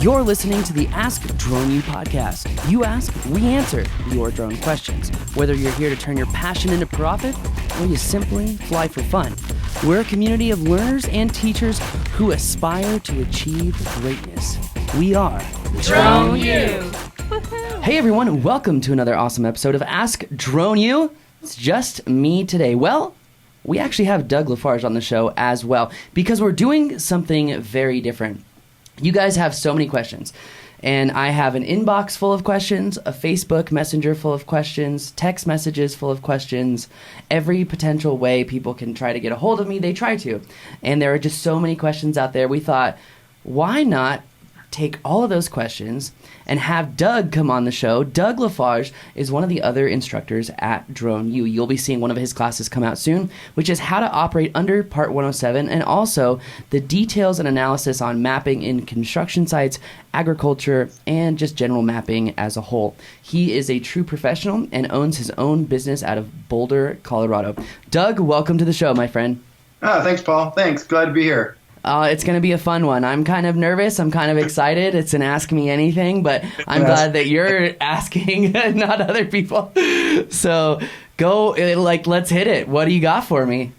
You're listening to the Ask Drone U podcast. You ask, we answer your drone questions. Whether you're here to turn your passion into profit or you simply fly for fun, we're a community of learners and teachers who aspire to achieve greatness. We are Drone U. Hey everyone, welcome to another awesome episode of Ask Drone U. It's just me today. Well, we actually have Doug Lafarge on the show as well because we're doing something very different. You guys have so many questions, and I have an inbox full of questions, a Facebook Messenger full of questions, text messages full of questions. Every potential way people can try to get a hold of me, they try to. And there are just so many questions out there. We thought, why not take all of those questions and have Doug come on the show. Doug Lafarge is one of the other instructors at Drone U. You'll be seeing one of his classes come out soon, which is how to operate under Part 107 and also the details and analysis on mapping in construction sites, agriculture, and just general mapping as a whole. He is a true professional and owns his own business out of Boulder, Colorado. Doug, welcome to the show, my friend. Thanks, Paul. Thanks. Glad to be here. It's going to be a fun one. I'm kind of nervous. I'm kind of excited. It's an Ask Me Anything, but I'm glad that you're asking, not other people. So go, let's hit it. What do you got for me?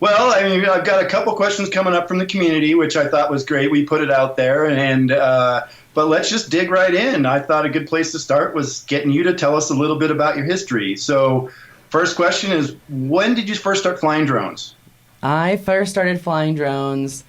Well, I've got a couple questions coming up from the community, which I thought was great. We put it out there, but let's just dig right in. I thought a good place to start was getting you to tell us a little bit about your history. So first question is, when did you first start flying drones? I first started flying drones.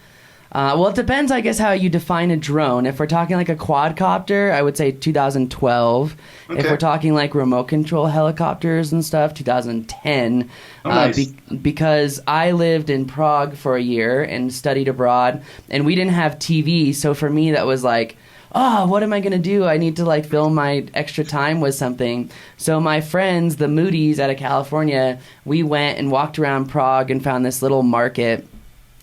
Well, it depends, I guess, how you define a drone. If we're talking like a quadcopter, I would say 2012. Okay. If we're talking like remote control helicopters and stuff, 2010. Oh, nice. Because I lived in Prague for a year and studied abroad, and we didn't have TV. So for me, that was like, what am I going to do? I need to fill my extra time with something. So my friends, the Moody's out of California, we went and walked around Prague and found this little market.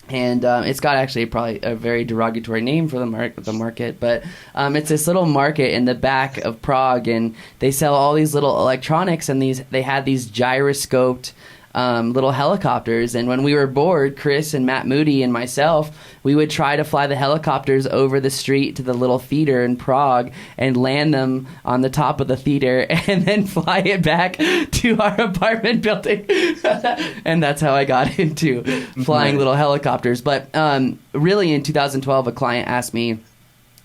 And it's got actually probably a very derogatory name for the market, but it's this little market in the back of Prague, and they sell all these little electronics, and they had these gyroscoped little helicopters. And when we were bored, Chris and Matt Moody and myself, we would try to fly the helicopters over the street to the little theater in Prague and land them on the top of the theater and then fly it back to our apartment building. And that's how I got into flying little helicopters. But really in 2012, a client asked me,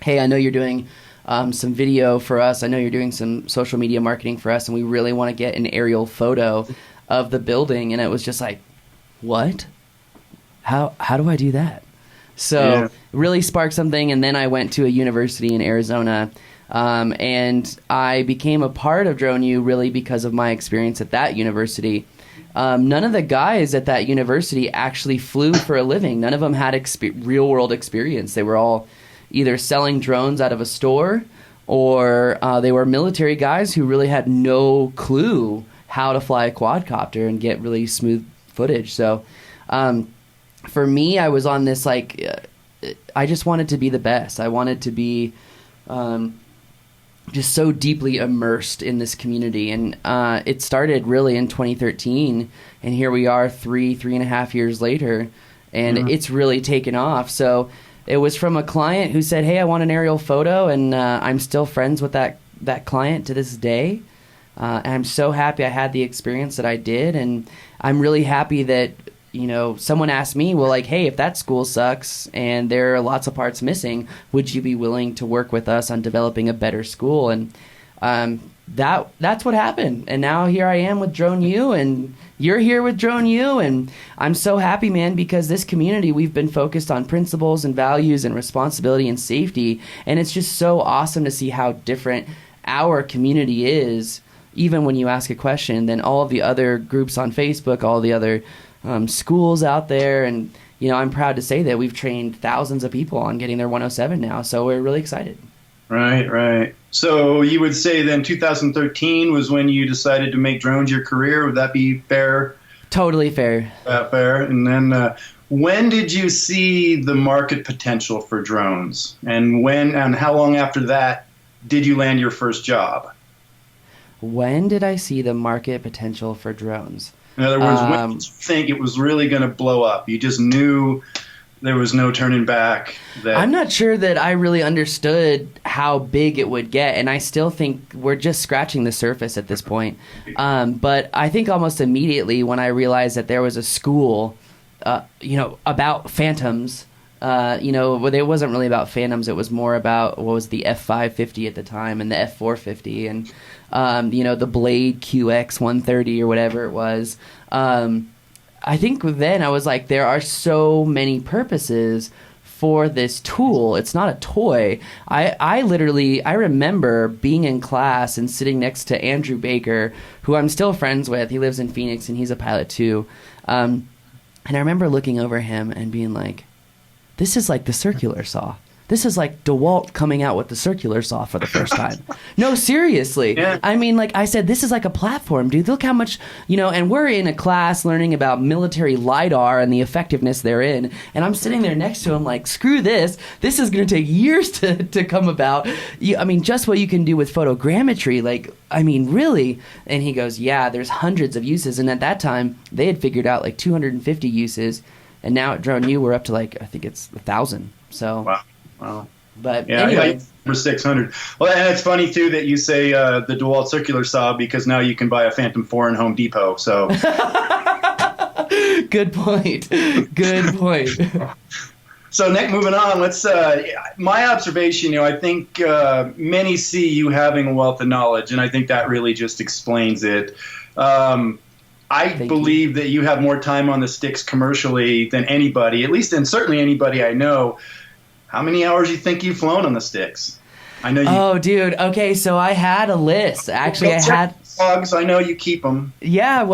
hey, I know you're doing some video for us. I know you're doing some social media marketing for us, and we really want to get an aerial photo of the building. And it was just like, what? How do I do that? So really sparked something. And then I went to a university in Arizona, and I became a part of Drone U really because of my experience at that university. None of the guys at that university actually flew for a living. None of them had real world experience. They were all either selling drones out of a store, or they were military guys who really had no clue how to fly a quadcopter and get really smooth footage. So for me, I was on this I just wanted to be the best. I wanted to be just so deeply immersed in this community. And it started really in 2013, and here we are three and a half years later, and it's really taken off. So it was from a client who said, hey, I want an aerial photo, and I'm still friends with that client to this day. And I'm so happy I had the experience that I did, and I'm really happy that, someone asked me, well, hey, if that school sucks and there are lots of parts missing, would you be willing to work with us on developing a better school? And that's what happened. And now here I am with Drone U, and you're here with Drone U, and I'm so happy, man, because this community, we've been focused on principles and values and responsibility and safety, and it's just so awesome to see how different our community is, even when you ask a question, than all of the other groups on Facebook, all the other schools out there. And, I'm proud to say that we've trained thousands of people on getting their 107 now. So we're really excited. Right. So you would say then 2013 was when you decided to make drones your career. Would that be fair? Totally fair. Fair. And then when did you see the market potential for drones? And how long after that did you land your first job? When did I see the market potential for drones? In other words, when did you think it was really going to blow up? You just knew there was no turning back. I'm not sure that I really understood how big it would get, and I still think we're just scratching the surface at this point. But I think almost immediately when I realized that there was a school, about phantoms, it wasn't really about phantoms. It was more about what was the F550 at the time and the F450 and, the Blade QX 130 or whatever it was. I think then I was like, there are so many purposes for this tool. It's not a toy. I remember being in class and sitting next to Andrew Baker, who I'm still friends with. He lives in Phoenix and he's a pilot too. And I remember looking over him and being like, this is like the circular saw. This is like DeWalt coming out with the circular saw for the first time. No, seriously. Yeah. I mean, like I said, this is like a platform, dude. Look how much, and we're in a class learning about military LiDAR and the effectiveness therein. And I'm sitting there next to him like, screw this. This is going to take years to come about. Just what you can do with photogrammetry. Really? And he goes, yeah, there's hundreds of uses. And at that time, they had figured out like 250 uses. And now at Drone U, we're up to I think it's 1,000. So. Wow. But yeah, anyway. For 600. Well, and it's funny too that you say the DeWalt circular saw, because now you can buy a Phantom 4 in Home Depot. So good point. So Nick, moving on. Let's. My observation, I think many see you having a wealth of knowledge, and I think that really just explains it. I believe that you have more time on the sticks commercially than anybody, at least, and certainly anybody I know. How many hours do you think you've flown on the sticks? I know you. Oh, dude. Okay, so I had a list. Actually, I had logs. I know you keep them. Yeah,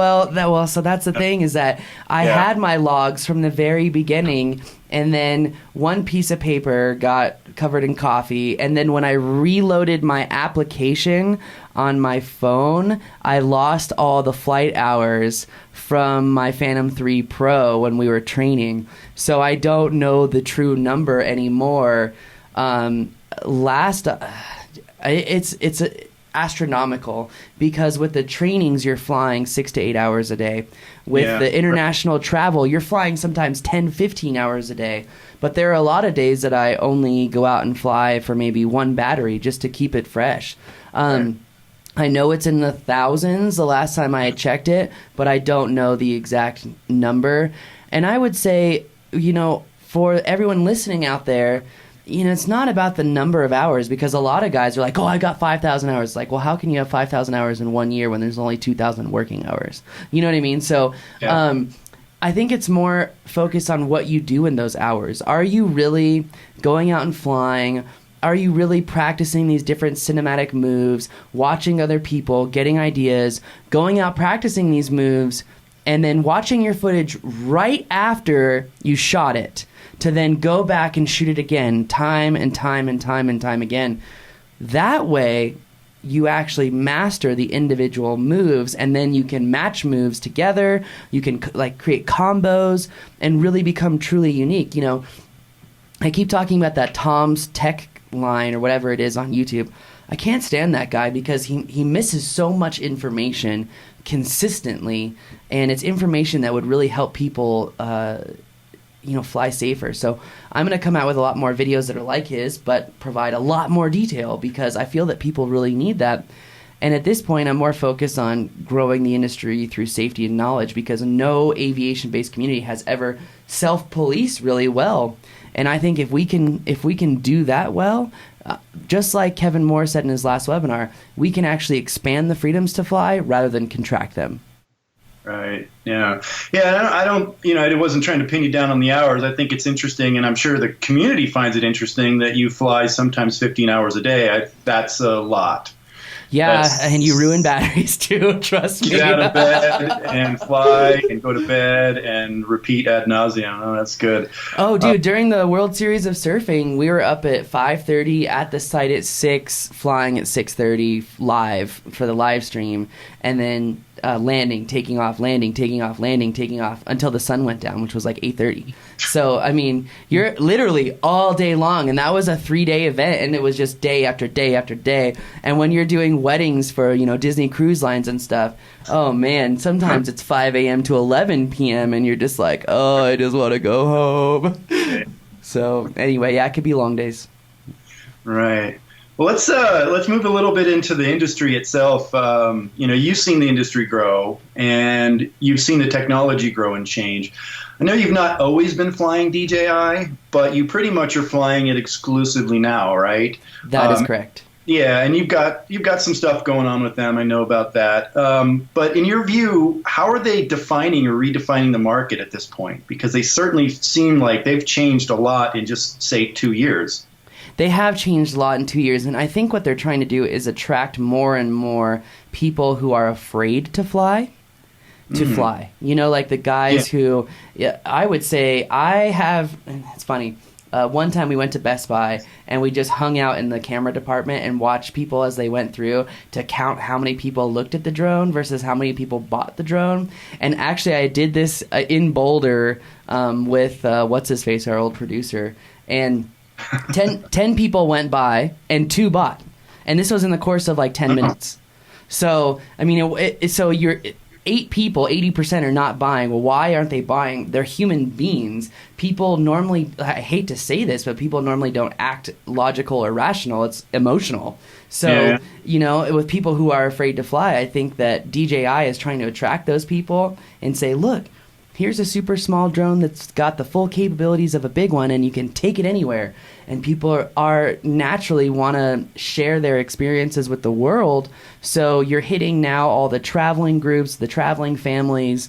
so that's the thing is that I had my logs from the very beginning, and then one piece of paper got covered in coffee, and then when I reloaded my application on my phone, I lost all the flight hours from my Phantom 3 Pro when we were training. So I don't know the true number anymore. It's astronomical, because with the trainings you're flying 6 to 8 hours a day. With the international travel, you're flying sometimes 10, 15 hours a day. But there are a lot of days that I only go out and fly for maybe one battery just to keep it fresh. I know it's in the thousands the last time I had checked it, but I don't know the exact number. And I would say, for everyone listening out there, it's not about the number of hours, because a lot of guys are like, oh, I got 5,000 hours. It's like, well, how can you have 5,000 hours in 1 year when there's only 2,000 working hours? You know what I mean? So I think it's more focused on what you do in those hours. Are you really going out and flying? Are you really practicing these different cinematic moves, watching other people, getting ideas, going out practicing these moves, and then watching your footage right after you shot it to then go back and shoot it again time and time and time and time again? That way, you actually master the individual moves, and then you can match moves together. You can create combos and really become truly unique. I keep talking about that Tom's Tech line or whatever it is on YouTube. I can't stand that guy because he misses so much information consistently, and it's information that would really help people fly safer. So I'm going to come out with a lot more videos that are like his, but provide a lot more detail, because I feel that people really need that. And at this point, I'm more focused on growing the industry through safety and knowledge, because no aviation-based community has ever self-policed really well. And I think if we can do that well, just like Kevin Moore said in his last webinar, we can actually expand the freedoms to fly rather than contract them. Right. Yeah. Yeah. I don't, I wasn't trying to pin you down on the hours. I think it's interesting, and I'm sure the community finds it interesting that you fly sometimes 15 hours a day. That's a lot. Yeah, and you ruin batteries too, trust me. Get out of bed and fly and go to bed and repeat ad nauseum. Oh, that's good. Oh, dude, during the World Series of Surfing, we were up at 5:30 at the site at 6, flying at 6:30 live for the live stream. And then landing, taking off, landing, taking off, landing, taking off until the sun went down, which was like 8:30. So, I mean, you're literally all day long, and that was a 3-day event, and it was just day after day after day. And when you're doing weddings for, you know, Disney Cruise Lines and stuff, oh man, sometimes it's 5 a.m. to 11 p.m. and you're just like, oh, I just want to go home. So anyway, yeah, it could be long days. Right. Well, let's move a little bit into the industry itself. You know, you've seen the industry grow, and you've seen the technology grow and change. I know you've not always been flying DJI, but you pretty much are flying it exclusively now, right? That is correct. Yeah, and you've got some stuff going on with them. I know about that. But in your view, how are they defining or redefining the market at this point? Because they certainly seem like they've changed a lot in just, say, 2 years. They have changed a lot in 2 years, and I think what they're trying to do is attract more and more people who are afraid to fly. You know, like the guys who, I would say, it's funny. One time we went to Best Buy and we just hung out in the camera department and watched people as they went through to count how many people looked at the drone versus how many people bought the drone. And actually I did this in Boulder with what's-his-face, our old producer. And 10 people went by and 2 bought. And this was in the course of like 10 minutes. So, I mean, so you're... 8 people, 80% are not buying. Well, why aren't they buying? They're human beings. People normally, I hate to say this, but people normally don't act logical or rational. It's emotional. So, you know, with people who are afraid to fly, I think that DJI is trying to attract those people and say, look, here's a super small drone that's got the full capabilities of a big one, and you can take it anywhere. And people are naturally want to share their experiences with the world. So you're hitting now all the traveling groups, the traveling families,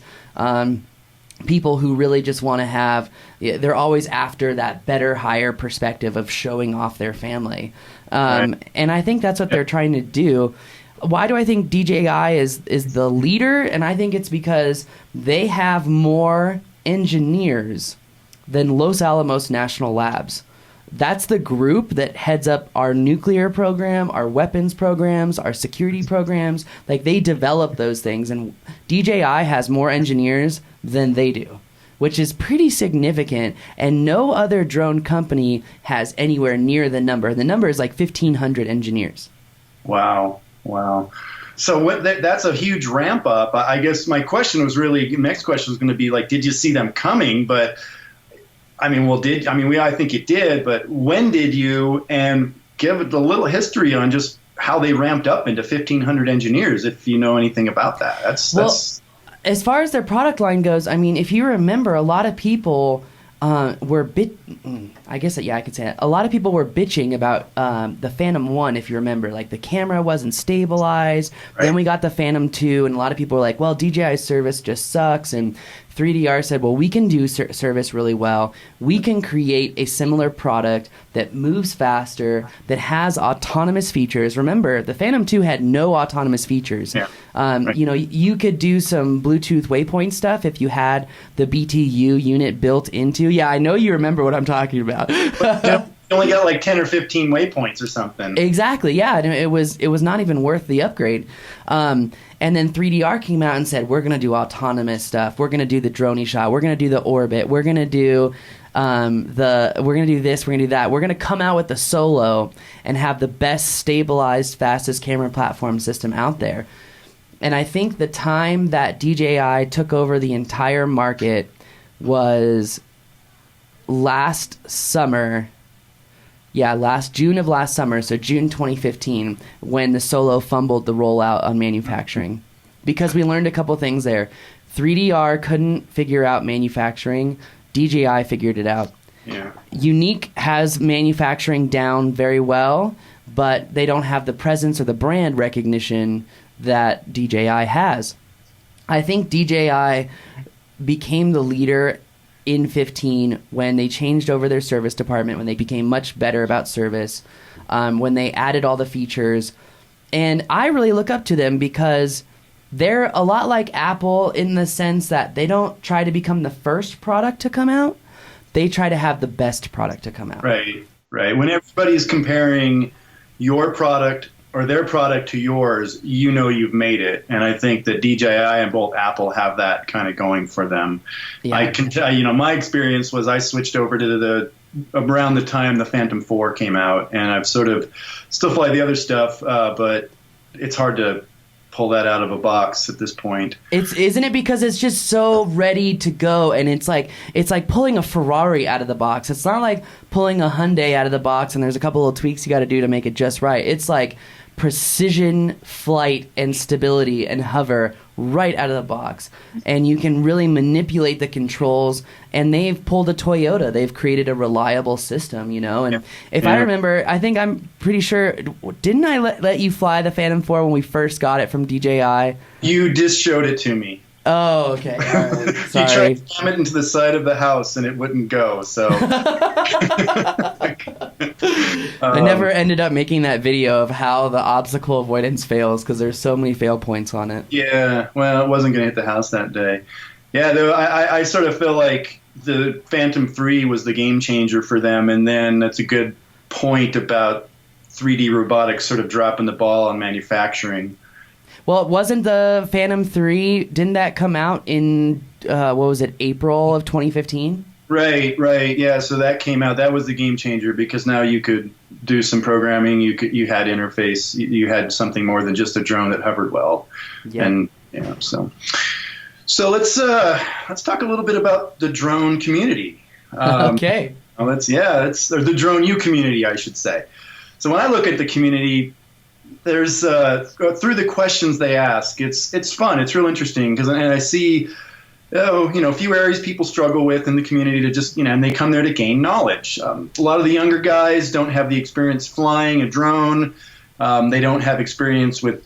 people who really just want to have, they're always after that better, higher perspective of showing off their family. And I think that's what they're trying to do. Why do I think DJI is the leader? And I think it's because they have more engineers than Los Alamos National Labs. That's the group that heads up our nuclear program, our weapons programs, our security programs. Like, they develop those things, and DJI has more engineers than they do, which is pretty significant, and no other drone company has anywhere near the number. The number is like 1,500 engineers. Wow. So that's a huge ramp up. I guess my question was really, next question was going to be like, did you see them coming? But I mean, I think you did, but when did you? And give it a little history on just how they ramped up into 1,500 engineers, if you know anything about that. That's as far as their product line goes, I mean, if you remember, a lot of people were I guess, I could say that. A lot of people were bitching about the Phantom 1, if you remember. Like, the camera wasn't stabilized. Right. Then we got the Phantom 2, and a lot of people were like, well, DJI's service just sucks. And 3DR said, well, we can do service really well. We can create a similar product that moves faster, that has autonomous features. Remember, the Phantom 2 had no autonomous features. Yeah. You know, you could do some Bluetooth waypoint stuff if you had the BTU unit built into. Yeah, I know you remember what I'm talking about. You only got like 10 or 15 waypoints or something. Exactly, yeah. It was not even worth the upgrade. And then 3DR came out and said, we're going to do autonomous stuff. We're going to do the drone shot. We're going to do the orbit. We're going to do we're going to do this. We're going to do that. We're going to come out with the Solo and have the best stabilized, fastest camera platform system out there. And I think the time that DJI took over the entire market was last summer. Yeah, June of last summer, so June 2015, when the Solo fumbled the rollout on manufacturing. Because we learned a couple things there. 3DR couldn't figure out manufacturing. DJI figured it out. Yeah. Unique has manufacturing down very well, but they don't have the presence or the brand recognition that DJI has. I think DJI became the leader in 15 when they changed over their service department, when they became much better about service, when they added all the features. And I really look up to them because they're a lot like Apple in the sense that they don't try to become the first product to come out. They try to have the best product to come out. Right. When everybody's comparing your product or their product to yours, you know you've made it. And I think that DJI and both Apple have that kind of going for them. Yeah. I can tell, my experience was I switched over to around the time the Phantom 4 came out, and I've sort of still fly the other stuff, but it's hard to pull that out of a box at this point. Isn't it because it's just so ready to go, and it's like pulling a Ferrari out of the box. It's not like pulling a Hyundai out of the box and there's a couple of tweaks you got to do to make it just right. It's like precision flight and stability and hover right out of the box, and you can really manipulate the controls. And they've pulled a Toyota. They've created a reliable system, and if I remember, I'm pretty sure, didn't I let you fly the Phantom 4 when we first got it from DJI? You just showed it to me. Oh, okay. All right. Sorry. You tried to slam it into the side of the house and it wouldn't go, so. I never ended up making that video of how the obstacle avoidance fails because there's so many fail points on it. Yeah, well, it wasn't going to hit the house that day. Yeah, though I sort of feel like the Phantom 3 was the game changer for them, and then that's a good point about 3D robotics sort of dropping the ball on manufacturing. Well, wasn't the Phantom 3, didn't that come out in, April of 2015? Right, yeah, so that came out. That was the game changer because now you could do some programming, you had interface, you had something more than just a drone that hovered well. Yeah. And so let's talk a little bit about the drone community. Okay. Or the Drone U community, I should say. So when I look at the community, there's through the questions they ask, it's fun, it's real interesting because I see a few areas people struggle with in the community to just and they come there to gain knowledge. A lot of the younger guys don't have the experience flying a drone. They don't have experience with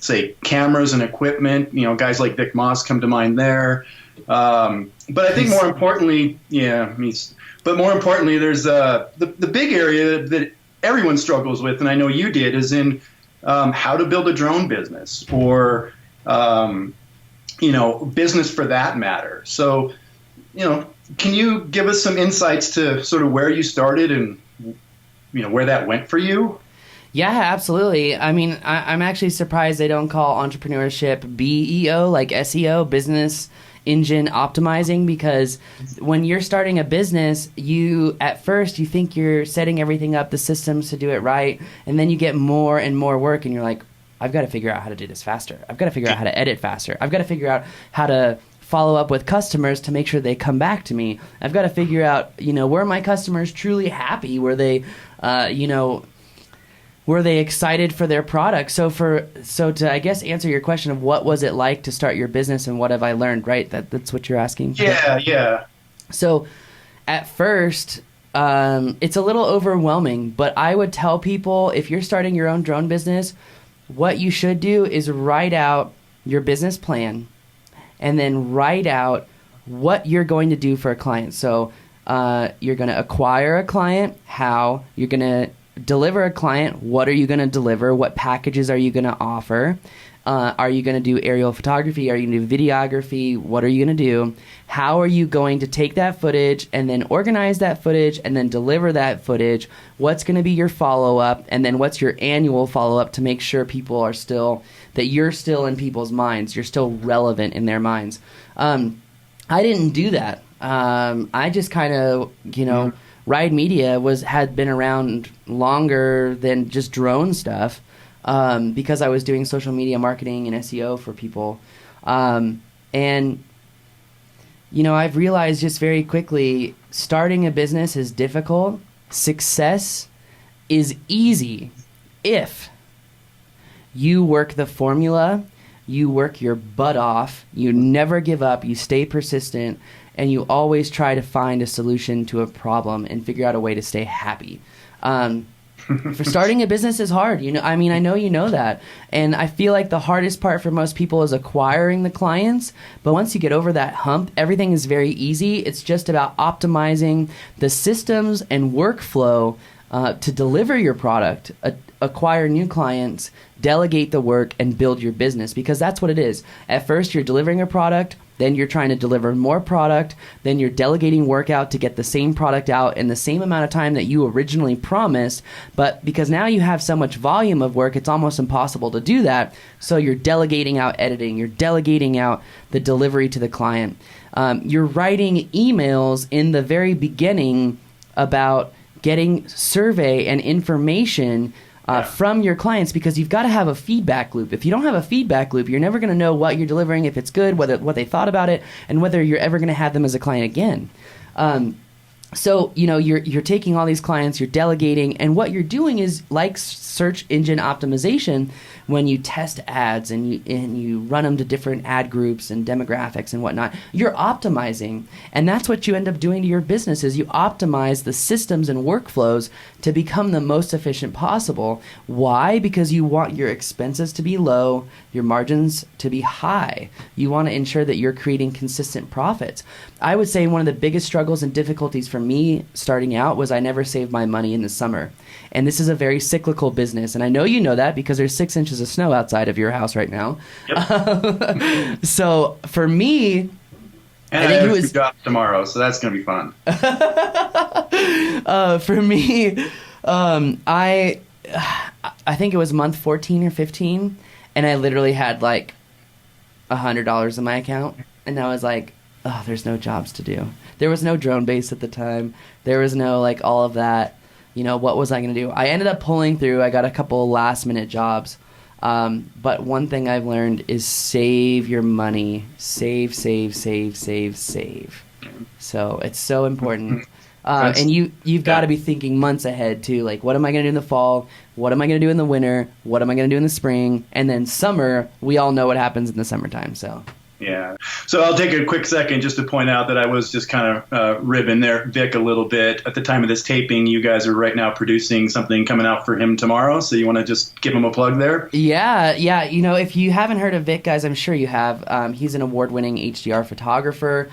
say cameras and equipment. Guys like Vic Moss come to mind there. But I think more importantly, there's the big area that everyone struggles with, and I know you did, is in how to build a drone business or, business for that matter. So, can you give us some insights to sort of where you started and, where that went for you? Yeah, absolutely. I mean, I'm actually surprised they don't call entrepreneurship BEO, like SEO, business engine optimizing, because when you're starting a business, at first you think you're setting everything up, the systems to do it right, and then you get more and more work and you're like, I've got to figure out how to do this faster. I've got to figure out how to edit faster. I've got to figure out how to follow up with customers to make sure they come back to me. I've got to figure out, were my customers truly happy? Were they, were they excited for their product? So to, I guess, answer your question of what was it like to start your business and what have I learned, right? That's what you're asking? Yeah. So at first, it's a little overwhelming, but I would tell people if you're starting your own drone business, what you should do is write out your business plan and then write out what you're going to do for a client. So you're going to acquire a client, how you're going to deliver a client, what are you going to deliver, what packages are you going to offer, are you going to do aerial photography, are you going to do videography, what are you going to do, how are you going to take that footage and then organize that footage and then deliver that footage, what's going to be your follow-up, and then what's your annual follow-up to make sure people are that you're still in people's minds, you're still relevant in their minds. I didn't do that. I just kind of, Ride Media had been around longer than just drone stuff because I was doing social media marketing and SEO for people. And, I've realized just very quickly, starting a business is difficult. Success is easy if you work the formula, you work your butt off, you never give up, you stay persistent, and you always try to find a solution to a problem and figure out a way to stay happy. For starting a business is hard. I know you know that. And I feel like the hardest part for most people is acquiring the clients. But once you get over that hump, everything is very easy. It's just about optimizing the systems and workflow to deliver your product, acquire new clients, delegate the work, and build your business, because that's what it is. At first, you're delivering a product, then you're trying to deliver more product, then you're delegating work out to get the same product out in the same amount of time that you originally promised. But because now you have so much volume of work, it's almost impossible to do that. So you're delegating out editing, you're delegating out the delivery to the client. You're writing emails in the very beginning about getting survey and information from your clients, because you've got to have a feedback loop. If you don't have a feedback loop, you're never going to know what you're delivering, if it's good, what they thought about it, and whether you're ever going to have them as a client again. So, you're taking all these clients, you're delegating, and what you're doing is like search engine optimization. When you test ads and you run them to different ad groups and demographics and whatnot, you're optimizing. And that's what you end up doing to your business, is you optimize the systems and workflows to become the most efficient possible. Why? Because you want your expenses to be low, your margins to be high. You want to ensure that you're creating consistent profits. I would say one of the biggest struggles and difficulties for me starting out was I never saved my money in the summer. And this is a very cyclical business. And I know you know that because there's 6 inches of snow outside of your house right now. Yep. So for me, and I think it was 2 jobs tomorrow, so that's going to be fun. For me, I think it was month 14 or 15, and I literally had like $100 in my account, and I was like, oh, there's no jobs to do. There was no drone base at the time. There was no like all of that. What was I going to do? I ended up pulling through. I got a couple last minute jobs. But one thing I've learned is save your money. Save. So it's so important. And you've got to be thinking months ahead too. Like, what am I going to do in the fall? What am I going to do in the winter? What am I going to do in the spring? And then summer, we all know what happens in the summertime. So. Yeah. So I'll take a quick second just to point out that I was just kind of ribbing there, Vic, a little bit. At the time of this taping, you guys are right now producing something coming out for him tomorrow. So you want to just give him a plug there? Yeah. If you haven't heard of Vic, guys, I'm sure you have. He's an award-winning HDR photographer.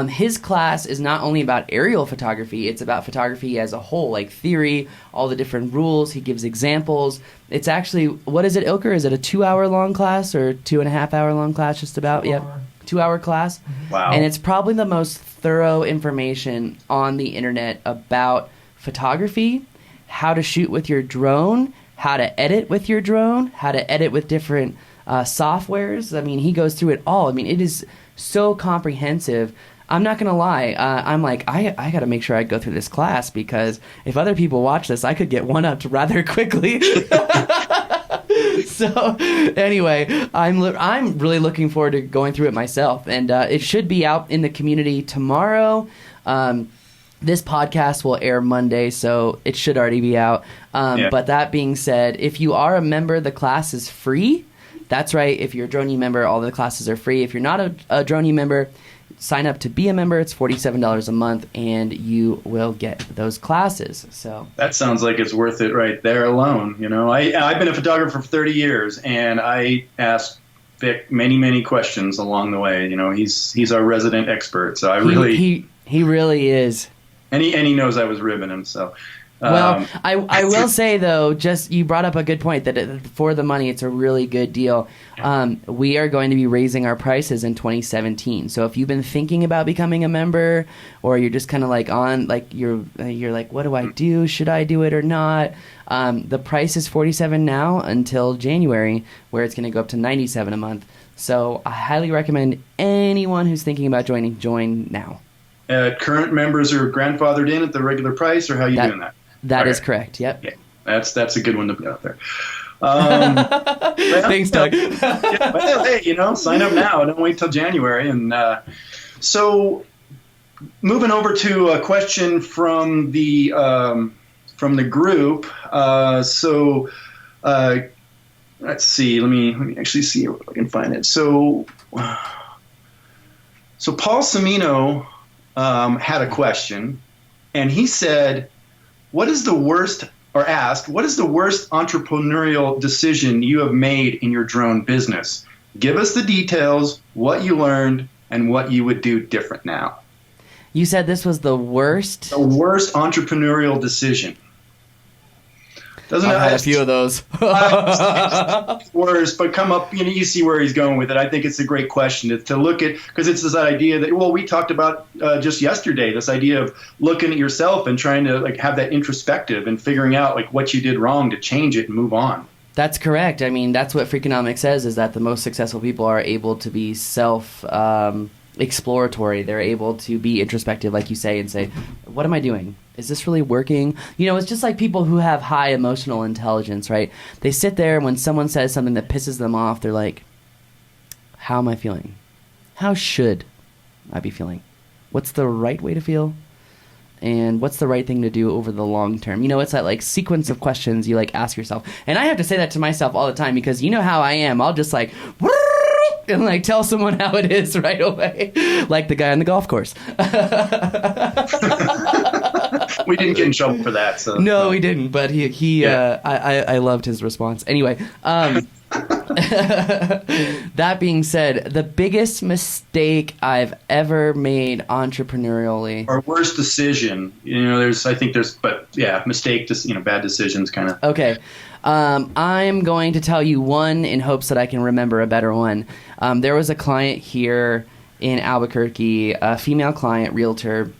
His class is not only about aerial photography, it's about photography as a whole, like theory, all the different rules. He gives examples. It's actually, what is it, Ilker? Is it a 2-hour long class or 2.5-hour long class? Just about, yep. 2-hour class. Wow. And it's probably the most thorough information on the internet about photography, how to shoot with your drone, how to edit with your drone, how to edit with different softwares. I mean, he goes through it all. I mean, it is so comprehensive. I'm not going to lie. I'm like, I got to make sure I go through this class, because if other people watch this, I could get one-upped rather quickly. So anyway, I'm really looking forward to going through it myself. And it should be out in the community tomorrow. This podcast will air Monday, so it should already be out. But that being said, if you are a member, the class is free. That's right. If you're a Drone member, all the classes are free. If you're not a Drone member, sign up to be a member. It's $47 a month, and you will get those classes. So that sounds like it's worth it right there alone. I've been a photographer for 30 years, and I asked Vic many questions along the way. He's our resident expert. So he really is, and he knows I was ribbing him. So. Well, I will say, though, just you brought up a good point that for the money, it's a really good deal. We are going to be raising our prices in 2017. So if you've been thinking about becoming a member, or you're just kind of like you're like, what do I do? Should I do it or not? The price is $47 now until January, where it's going to go up to $97 a month. So I highly recommend anyone who's thinking about join now. Current members are grandfathered in at the regular price, or how are you doing that? That is correct. Yep. Yeah, that's a good one to put out there. Thanks, Doug. Well, hey, sign up now. Don't wait till January. And so, moving over to a question from the group. Let's see. Let me actually see if I can find it. So Paul Semino had a question, and he said, what is the worst entrepreneurial decision you have made in your drone business? Give us the details, what you learned, and what you would do different now. You said this was the worst? The worst entrepreneurial decision. Doesn't I've had a few of those. Worse, but come up, you see where he's going with it. I think it's a great question to look at, because it's this idea that, well, we talked about just yesterday, this idea of looking at yourself and trying to like have that introspective and figuring out like what you did wrong to change it and move on. That's correct. I mean, that's what Freakonomics says, is that the most successful people are able to be exploratory. They're able to be introspective, like you say, and say, what am I doing? Is this really working? It's just like people who have high emotional intelligence, right? They sit there and when someone says something that pisses them off, they're like, how am I feeling? How should I be feeling? What's the right way to feel? And what's the right thing to do over the long term? It's that like sequence of questions you like ask yourself. And I have to say that to myself all the time, because you know how I am. I'll just like and like tell someone how it is right away, like the guy on the golf course. We didn't get in trouble for that. So no, we didn't. But I loved his response. Anyway, that being said, the biggest mistake I've ever made entrepreneurially, or worst decision, mistake, bad decisions, kind of. Okay. I'm going to tell you one in hopes that I can remember a better one. There was a client here in Albuquerque, a female client, realtor,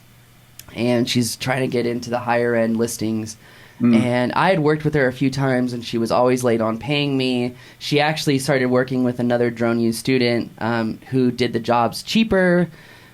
and she's trying to get into the higher end listings. And I had worked with her a few times, and she was always late on paying me. She actually started working with another drone use student who did the jobs cheaper,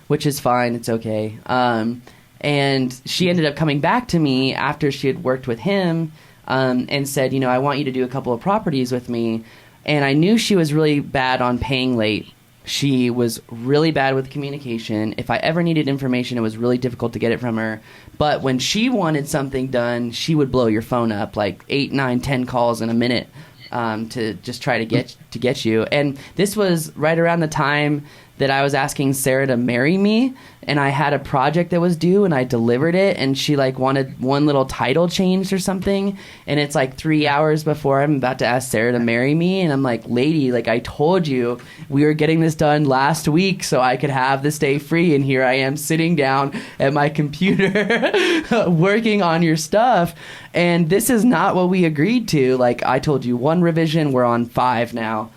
which is fine. It's okay. And she ended up coming back to me after she had worked with him and said, I want you to do a couple of properties with me. And I knew she was really bad on paying late. She was really bad with communication. If I ever needed information, it was really difficult to get it from her. But when she wanted something done, she would blow your phone up, like 8, 9, 10 calls in a minute to just try to get you. And this was right around the time that I was asking Sarah to marry me, and I had a project that was due, and I delivered it, and she like wanted one little title changed or something, and it's like 3 hours before I'm about to ask Sarah to marry me, and I'm like, lady, like I told you we were getting this done last week so I could have this day free, and here I am sitting down at my computer working on your stuff, and this is not what we agreed to. Like I told you 1 revision, we're on 5 now.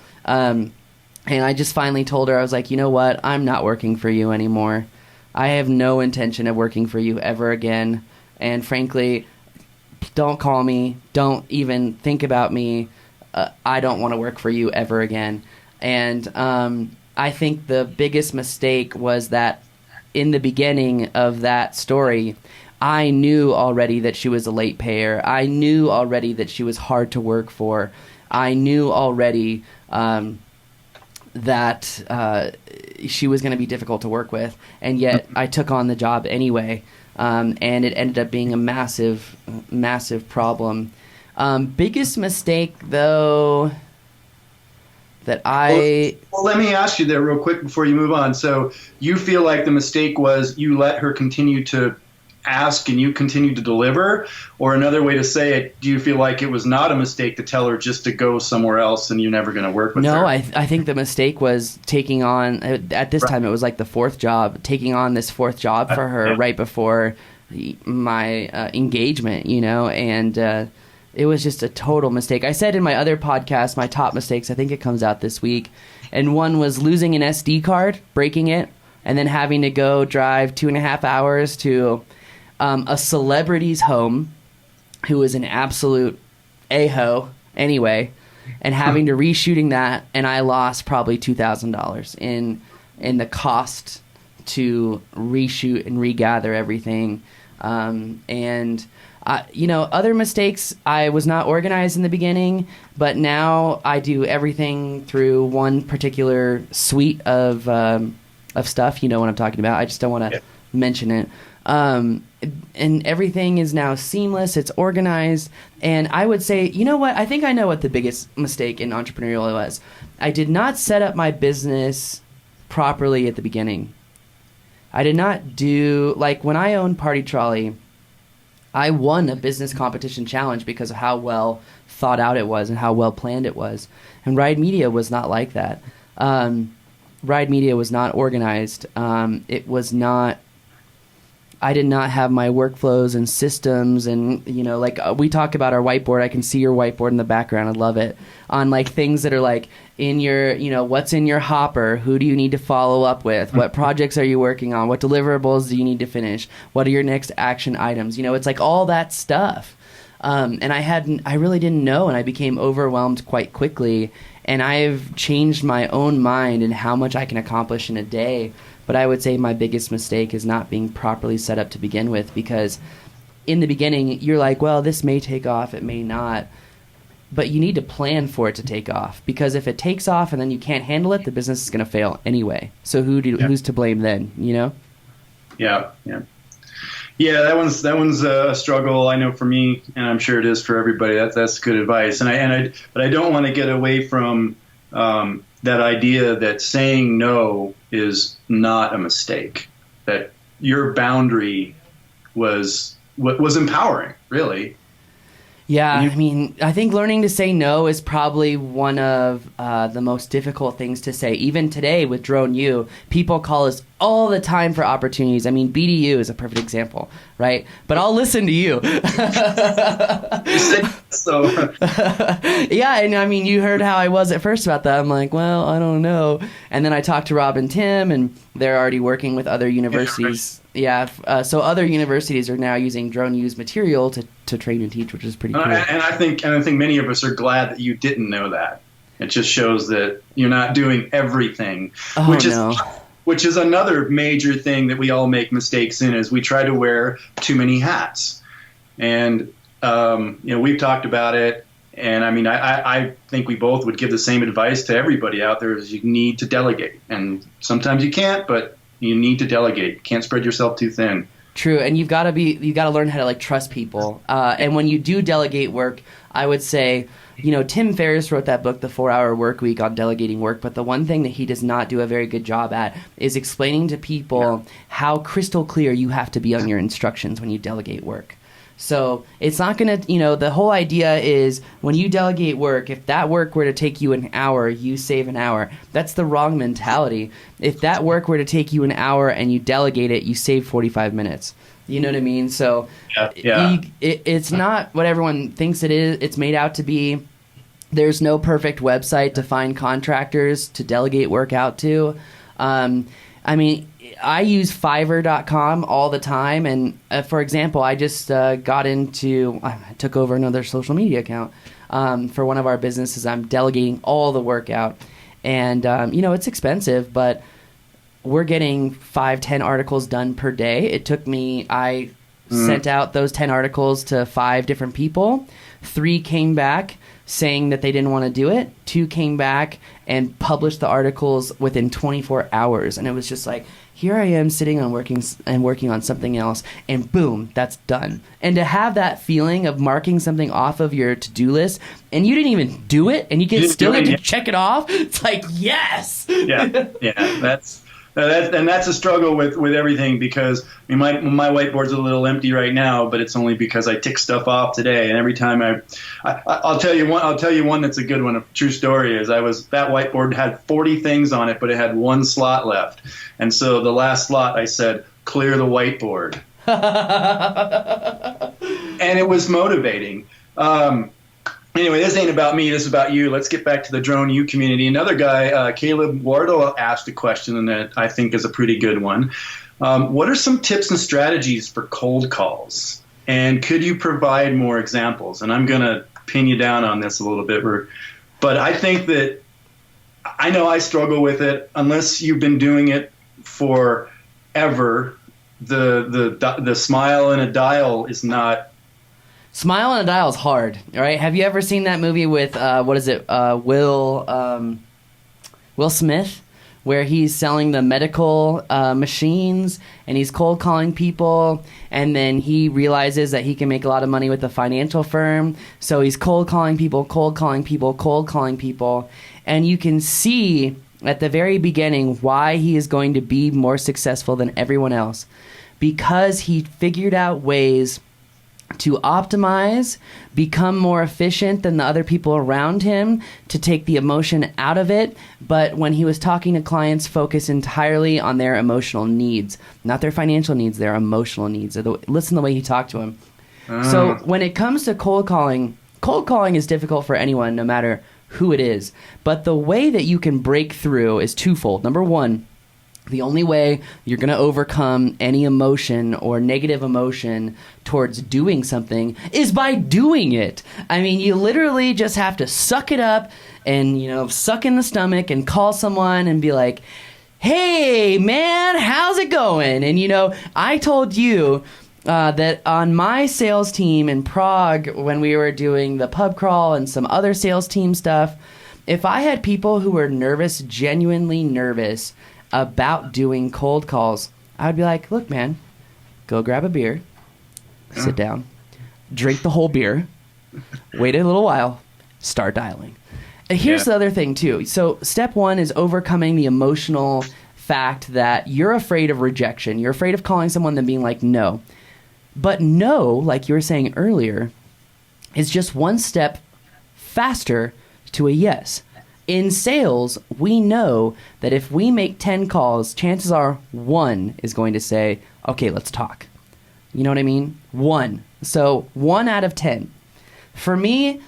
And I just finally told her, I was like, you know what? I'm not working for you anymore. I have no intention of working for you ever again. And frankly, don't call me. Don't even think about me. I don't want to work for you ever again. And I think the biggest mistake was that in the beginning of that story, I knew already that she was a late payer. I knew already that she was hard to work for. I knew already that she was going to be difficult to work with, and yet I took on the job anyway, and it ended up being a massive, massive problem. Biggest mistake, though, that Well, let me ask you there real quick before you move on. So you feel like the mistake was you let her continue to ask and you continue to deliver? Or another way to say it, do you feel like it was not a mistake to tell her just to go somewhere else and you're never going to work with her? No, I think the mistake was taking on, at this time it was like the 4th job, taking on this 4th job for her right before my engagement, and it was just a total mistake. I said in my other podcast, my top mistakes, I think it comes out this week, and one was losing an SD card, breaking it, and then having to go drive 2.5 hours to a celebrity's home who was an absolute a-ho anyway, and having to reshooting that, and I lost probably $2,000 in the cost to reshoot and regather everything. Other mistakes, I was not organized in the beginning, but now I do everything through one particular suite of stuff. You know what I'm talking about. I just don't want to mention it. And everything is now seamless. It's organized. And I would say, you know what? I think I know what the biggest mistake in entrepreneurial was. I did not set up my business properly at the beginning. I did not do, like when I owned Party Trolley, I won a business competition challenge because of how well thought out it was and how well planned it was. And Ride Media was not like that. Ride Media was not organized. It was not I did not have my workflows and systems, and we talk about our whiteboard. I can see your whiteboard in the background. I love it. On like things that are like in your, what's in your hopper? Who do you need to follow up with? What projects are you working on? What deliverables do you need to finish? What are your next action items? It's like all that stuff. And I really didn't know, and I became overwhelmed quite quickly. And I've changed my own mind in how much I can accomplish in a day. But I would say my biggest mistake is not being properly set up to begin with, because in the beginning, you're like, well, this may take off, it may not. But you need to plan for it to take off, because if it takes off and then you can't handle it, the business is going to fail anyway. So who's to blame then, Yeah, yeah. Yeah, that one's a struggle. I know for me, and I'm sure it is for everybody. That's good advice. But I don't want to get away from that idea that saying no is not a mistake. That your boundary was empowering, really. Yeah, I mean, I think learning to say no is probably one of the most difficult things to say. Even today with Drone U, people call us all the time for opportunities. I mean, BDU is a perfect example, right? But I'll listen to you. So. Yeah, and I mean, you heard how I was at first about that. I'm like, well, I don't know. And then I talked to Rob and Tim, and they're already working with other universities. Yeah, so other universities are now using Drone U's material to train and teach, which is pretty cool. And I think many of us are glad that you didn't know that. It just shows that you're not doing everything, which is another major thing that we all make mistakes in, is we try to wear too many hats. And we've talked about it. And I mean, I think we both would give the same advice to everybody out there: is you need to delegate. And sometimes you can't, but you need to delegate. You can't spread yourself too thin. True, and you've got to learn how to trust people. And when you do delegate work, I would say, Tim Ferriss wrote that book, The 4-Hour Workweek, on delegating work. But the one thing that he does not do a very good job at is explaining to people how crystal clear you have to be on your instructions when you delegate work. So it's not going to, the whole idea is when you delegate work, if that work were to take you an hour, you save an hour. That's the wrong mentality. If that work were to take you an hour and you delegate it, you save 45 minutes. You know what I mean? So it's not what everyone thinks it is. It's made out to be. There's no perfect website to find contractors to delegate work out to. I mean, I use Fiverr.com all the time, and for example, I just I took over another social media account for one of our businesses. I'm delegating all the work out, and it's expensive, but we're getting 5-10 articles done per day. It took me, I sent out those 10 articles to 5 different people. 3 came back saying that they didn't want to do it. 2 came back and published the articles within 24 hours. And it was just like, here I am sitting on working on something else, and boom, that's done. And to have that feeling of marking something off of your to-do list, and you didn't even do it, and you still get to check it off, it's like, yes! Yeah, that's a struggle with everything, because I mean, my whiteboard's a little empty right now, but it's only because I tick stuff off today. And every time I'll tell you one that's a good one. A true story is that whiteboard had 40 things on it, but it had 1 slot left, and so the last slot I said, "Clear the whiteboard," and it was motivating. Anyway, this ain't about me. This is about you. Let's get back to the Drone U community. Another guy, Caleb Wardle, asked a question that I think is a pretty good one. What are some tips and strategies for cold calls? And could you provide more examples? And I'm going to pin you down on this a little bit. But I think that I know I struggle with it. Unless you've been doing it forever, the smile in a dial is not. Smile on a Dial is hard, all right? Have you ever seen that movie with, Will Smith, where he's selling the medical machines, and he's cold calling people, and then he realizes that he can make a lot of money with a financial firm, so he's cold calling people, and you can see at the very beginning why he is going to be more successful than everyone else, because he figured out ways to optimize, become more efficient than the other people around him, to take the emotion out of it. But when he was talking to clients, focus entirely on their emotional needs, not their financial needs, their emotional needs. Listen to the way he talked to him. So when it comes to cold calling is difficult for anyone, no matter who it is. But the way that you can break through is twofold. Number one, the only way you're going to overcome any emotion or negative emotion towards doing something is by doing it. I mean, you literally just have to suck it up and, suck in the stomach and call someone and be like, hey, man, how's it going? And, I told you that on my sales team in Prague, when we were doing the pub crawl and some other sales team stuff, if I had people who were nervous, genuinely nervous, about doing cold calls, I would be like, look, man, go grab a beer, sit down, drink the whole beer, wait a little while, start dialing. And here's the other thing, too. So step one is overcoming the emotional fact that you're afraid of rejection. You're afraid of calling someone and being like, no. But no, like you were saying earlier, is just one step faster to a yes. In sales, we know that if we make 10 calls, chances are one is going to say, okay, let's talk. You know what I mean? One. So 1 out of 10. For me,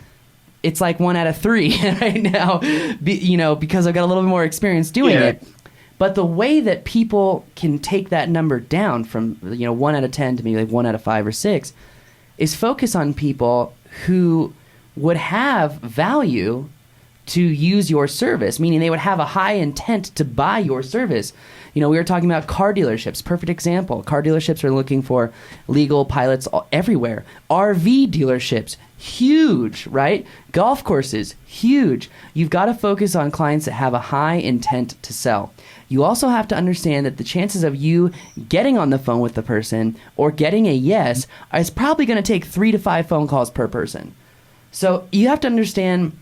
it's like 1 out of 3 right now, because I've got a little bit more experience doing it. But the way that people can take that number down from 1 out of 10 to maybe like 1 out of 5 or 6 is focus on people who would have value to use your service, meaning they would have a high intent to buy your service. We were talking about car dealerships. Perfect example. Car dealerships are looking for legal pilots everywhere. RV dealerships, huge, right? Golf courses, huge. You've got to focus on clients that have a high intent to sell. You also have to understand that the chances of you getting on the phone with the person or getting a yes is probably going to take 3 to 5 phone calls per person. So you have to understand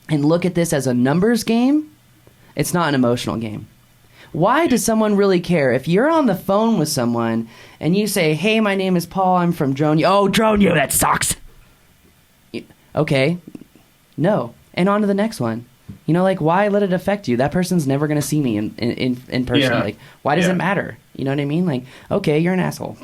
and look at this as a numbers game. It's not an emotional game. Why does someone really care? If you're on the phone with someone and you say, hey, my name is Paul, I'm from Drone U. Oh, Drone U, that sucks. Okay, no. And on to the next one. Why let it affect you? That person's never going to see me in person. Yeah. Why does it matter? You know what I mean? Okay, you're an asshole.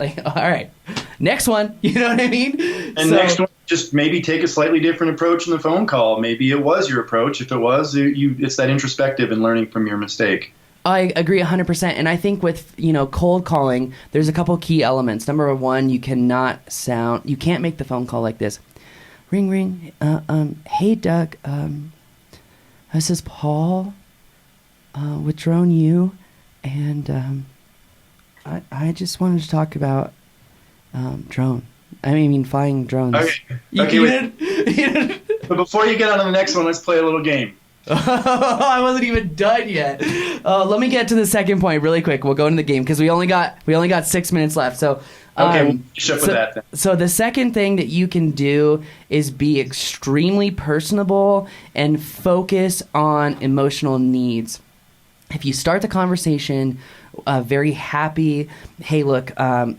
All right. Next one. You know what I mean? And next one, just maybe take a slightly different approach in the phone call. Maybe it was your approach. If it was, it's that introspective and learning from your mistake. I agree 100%. And I think with, cold calling, there's a couple key elements. Number one, you can't make the phone call like this. Ring, ring. Hey, Doug. This is Paul with Drone U. And I just wanted to talk about flying drones. Okay. But before you get on to the next one, let's play a little game. I wasn't even done yet. Let me get to the second point really quick. We'll go into the game because we only got 6 minutes left. So okay, we'll finish up with that then. So the second thing that you can do is be extremely personable and focus on emotional needs. If you start the conversation very happy, hey, look,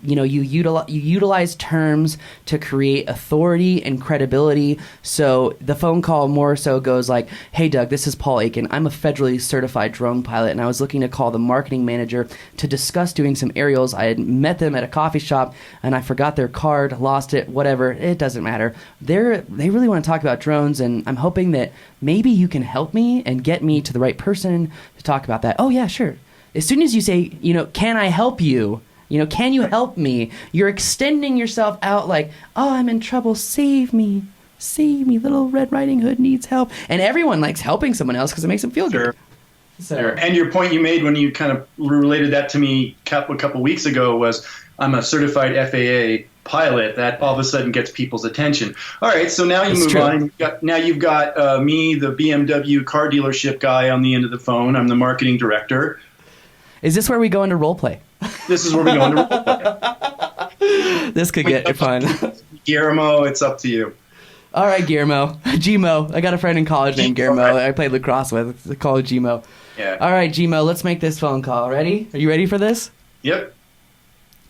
you utilize terms to create authority and credibility. So the phone call more so goes like, hey, Doug, this is Paul Aiken. I'm a federally certified drone pilot, and I was looking to call the marketing manager to discuss doing some aerials. I had met them at a coffee shop, and I forgot their card, lost it, whatever. It doesn't matter. They really want to talk about drones, and I'm hoping that maybe you can help me and get me to the right person to talk about that. Oh, yeah, sure. As soon as you say, can I help you? Can you help me? You're extending yourself out like, oh, I'm in trouble. Save me. Save me. Little Red Riding Hood needs help. And everyone likes helping someone else because it makes them feel good. Sure. And your point you made when you kind of related that to me a couple weeks ago was I'm a certified FAA pilot. That all of a sudden gets people's attention. All right, so now you move on. Now you've got me, the BMW car dealership guy on the end of the phone. I'm the marketing director. Is this where we go into role play? This is where we go into role play. This could get fun. Guillermo, it's up to you. All right, Guillermo. Gmo. I got a friend in college named Guillermo. I played lacrosse with. They call it Gmo. Yeah. All right, Gmo, let's make this phone call. Ready? Are you ready for this? Yep.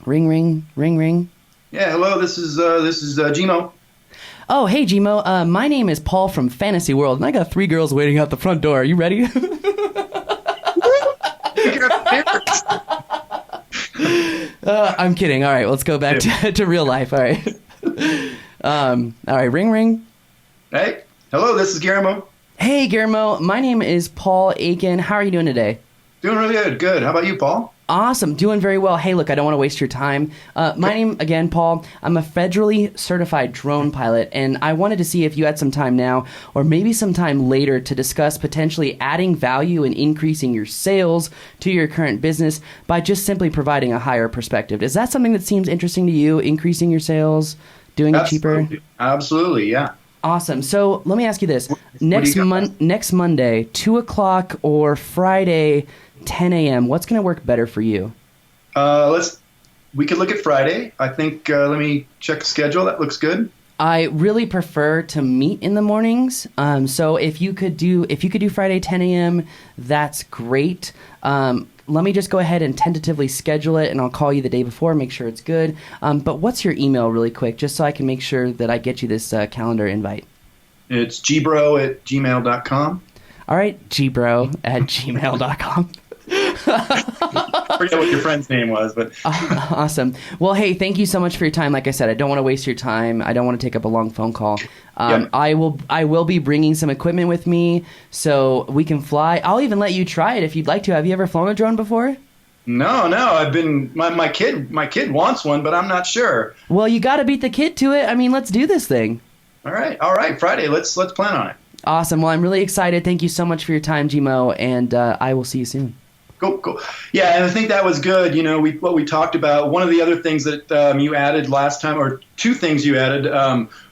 Ring, ring, ring, ring. Yeah, hello. This is Gmo. Oh, hey, Gmo. My name is Paul from Fantasy World, and I got three girls waiting out the front door. Are you ready? I'm kidding. All right, let's go back to real life. All right. All right, ring, ring. Hey, hello. This is Guillermo. Hey, Guillermo. My name is Paul Aiken. How are you doing today? Doing really good. Good. How about you, Paul? Awesome. Doing very well. Hey, look, I don't want to waste your time. My name, again, Paul. I'm a federally certified drone pilot, and I wanted to see if you had some time now or maybe some time later to discuss potentially adding value and increasing your sales to your current business by just simply providing a higher perspective. Is that something that seems interesting to you, increasing your sales, doing it cheaper? Absolutely, yeah. Awesome. So let me ask you this. What do you got? Next Monday, 2 o'clock or Friday, 10 a.m., what's going to work better for you? We could look at Friday. I think, let me check the schedule. That looks good. I really prefer to meet in the mornings. So if you could do Friday 10 a.m., that's great. Let me just go ahead and tentatively schedule it, and I'll call you the day before, make sure it's good. But what's your email really quick, just so I can make sure that I get you this calendar invite? It's gbro@gmail.com. All right, gbro@gmail.com. I forget what your friend's name was, but Awesome. Well, hey, thank you so much for your time. Like I said, I don't want to waste your time. I don't want to take up a long phone call. Yeah. I will be bringing some equipment with me so we can fly. I'll even let you try it if you'd like to. Have you ever flown a drone before? no. I've been my kid wants one, but I'm not sure. Well, you got to beat the kid to it. I mean, let's do this thing. All right. Friday. Let's plan on it. Awesome. Well, I'm really excited. Thank you so much for your time, Gmo, and I will see you soon. Cool. Yeah, and I think that was good. You know, what we talked about. One of the other things that you added last time, or two things you added.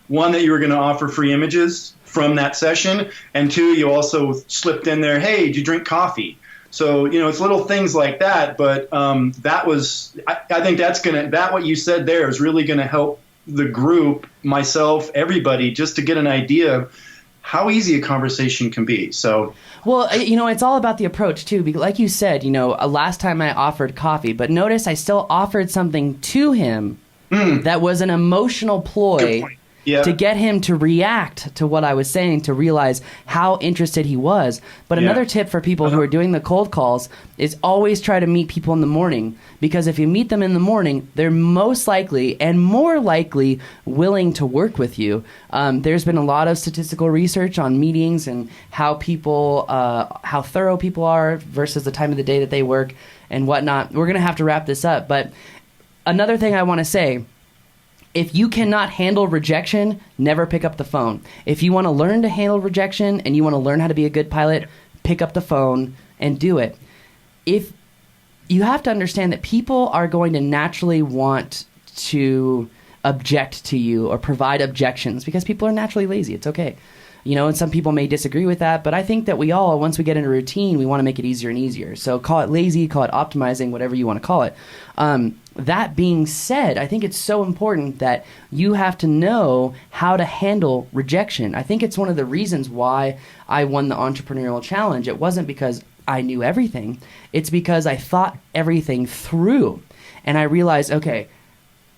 One, that you were going to offer free images from that session, and two, you also slipped in there, hey, do you drink coffee? So, you know, it's little things like that. But that was, I think what you said there is really going to help the group, myself, everybody, just to get an idea of how easy a conversation can be. So, well, you know, it's all about the approach too. Because like you said, you know, last time I offered coffee, but notice I still offered something to him that was an emotional ploy to get him to react to what I was saying, to realize how interested he was. But another tip for people who are doing the cold calls is always try to meet people in the morning, because if you meet them in the morning, they're most likely and more likely willing to work with you. There's been a lot of statistical research on meetings and how thorough people are versus the time of the day that they work and whatnot. We're going to have to wrap this up. But another thing I want to say, if you cannot handle rejection, never pick up the phone. If you want to learn to handle rejection and you want to learn how to be a good pilot, pick up the phone and do it. If you have to understand that people are going to naturally want to object to you or provide objections because people are naturally lazy. It's okay. You know, and some people may disagree with that, but I think that we all, once we get into a routine, we want to make it easier and easier. So call it lazy, call it optimizing, whatever you want to call it. That being said, I think it's so important that you have to know how to handle rejection. I think it's one of the reasons why I won the entrepreneurial challenge. It wasn't because I knew everything. It's because I thought everything through. And I realized, okay,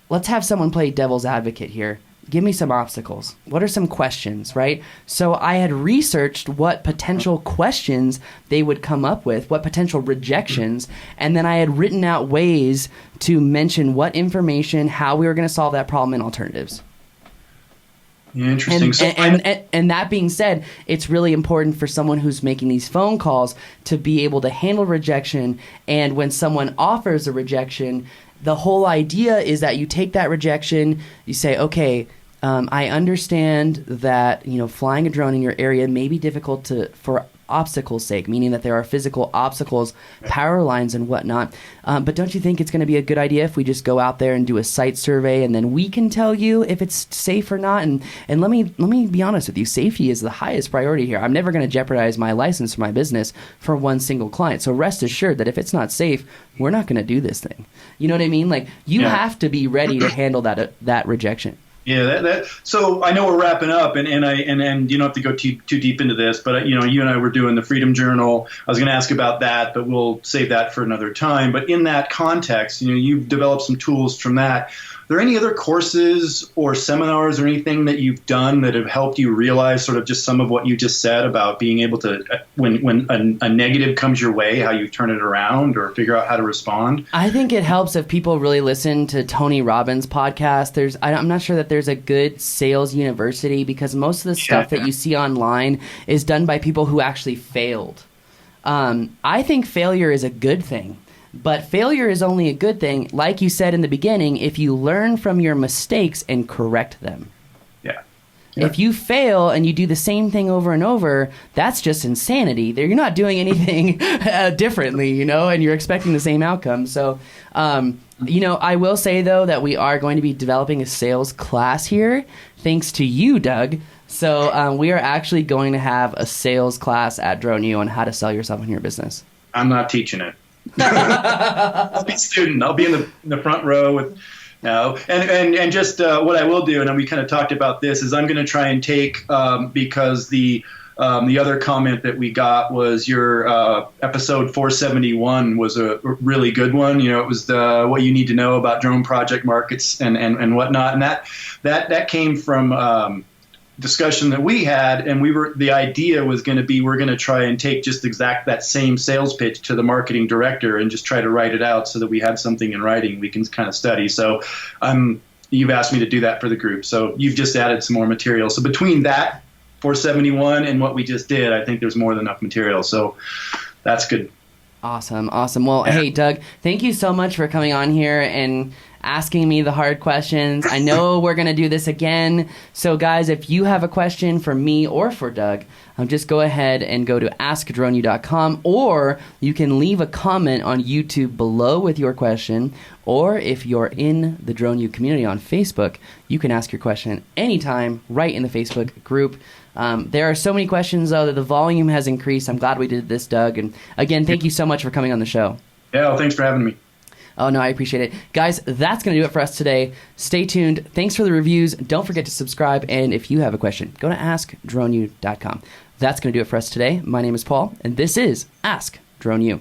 let's have someone play devil's advocate here. Give me some obstacles. What are some questions, right? So I had researched what potential questions they would come up with, what potential rejections, and then I had written out ways to mention what information, how we were going to solve that problem, and alternatives. Interesting. And that being said, it's really important for someone who's making these phone calls to be able to handle rejection. And when someone offers a rejection, the whole idea is that you take that rejection, you say, okay, I understand that, you know, flying a drone in your area may be difficult for obstacles' sake, meaning that there are physical obstacles, power lines and whatnot. But don't you think it's going to be a good idea if we just go out there and do a site survey and then we can tell you if it's safe or not? And let me be honest with you, safety is the highest priority here. I'm never going to jeopardize my license for my business for one single client. So rest assured that if it's not safe, we're not going to do this thing. You know what I mean? Like you have to be ready to handle that rejection. Yeah, so I know we're wrapping up, and you don't have to go too deep into this, but you know, you and I were doing the Freedom Journal. I was going to ask about that, but we'll save that for another time. But in that context, you know, you've developed some tools from that there any other courses or seminars or anything that you've done that have helped you realize sort of just some of what you just said about being able to, when a negative comes your way, how you turn it around or figure out how to respond? I think it helps if people really listen to Tony Robbins' podcast. I'm not sure that there's a good sales university, because most of the stuff that you see online is done by people who actually failed. I think failure is a good thing. But failure is only a good thing, like you said in the beginning, if you learn from your mistakes and correct them. Yeah. If you fail and you do the same thing over and over, that's just insanity. You're not doing anything differently, and you're expecting the same outcome. So, I will say, though, that we are going to be developing a sales class here, thanks to you, Doug. So we are actually going to have a sales class at Drone U on how to sell yourself in your business. I'm not teaching it. I'll be a student. I'll be in the front row with and just what I will do, and we kind of talked about this, is I'm going to try and take because the other comment that we got was your episode 471 was a really good one. It was what you need to know about drone project markets and whatnot, and that came from discussion that we had, and the idea was going to be, we're going to try and take just that same sales pitch to the marketing director and just try to write it out so that we have something in writing we can kind of study. So you've asked me to do that for the group, so you've just added some more material. So between that 471 and what we just did, I think there's more than enough material, so that's good. Awesome. Well, Hey, Doug, thank you so much for coming on here and asking me the hard questions. I know we're going to do this again. So, guys, if you have a question for me or for Doug, just go ahead and go to askdroneu.com, or you can leave a comment on YouTube below with your question, or if you're in the Drone U community on Facebook, you can ask your question anytime right in the Facebook group. There are so many questions, though, that the volume has increased. I'm glad we did this, Doug. And again, thank you so much for coming on the show. Yeah, well, thanks for having me. Oh, no, I appreciate it. Guys, that's going to do it for us today. Stay tuned. Thanks for the reviews. Don't forget to subscribe. And if you have a question, go to askdroneu.com. That's going to do it for us today. My name is Paul, and this is Ask Drone U.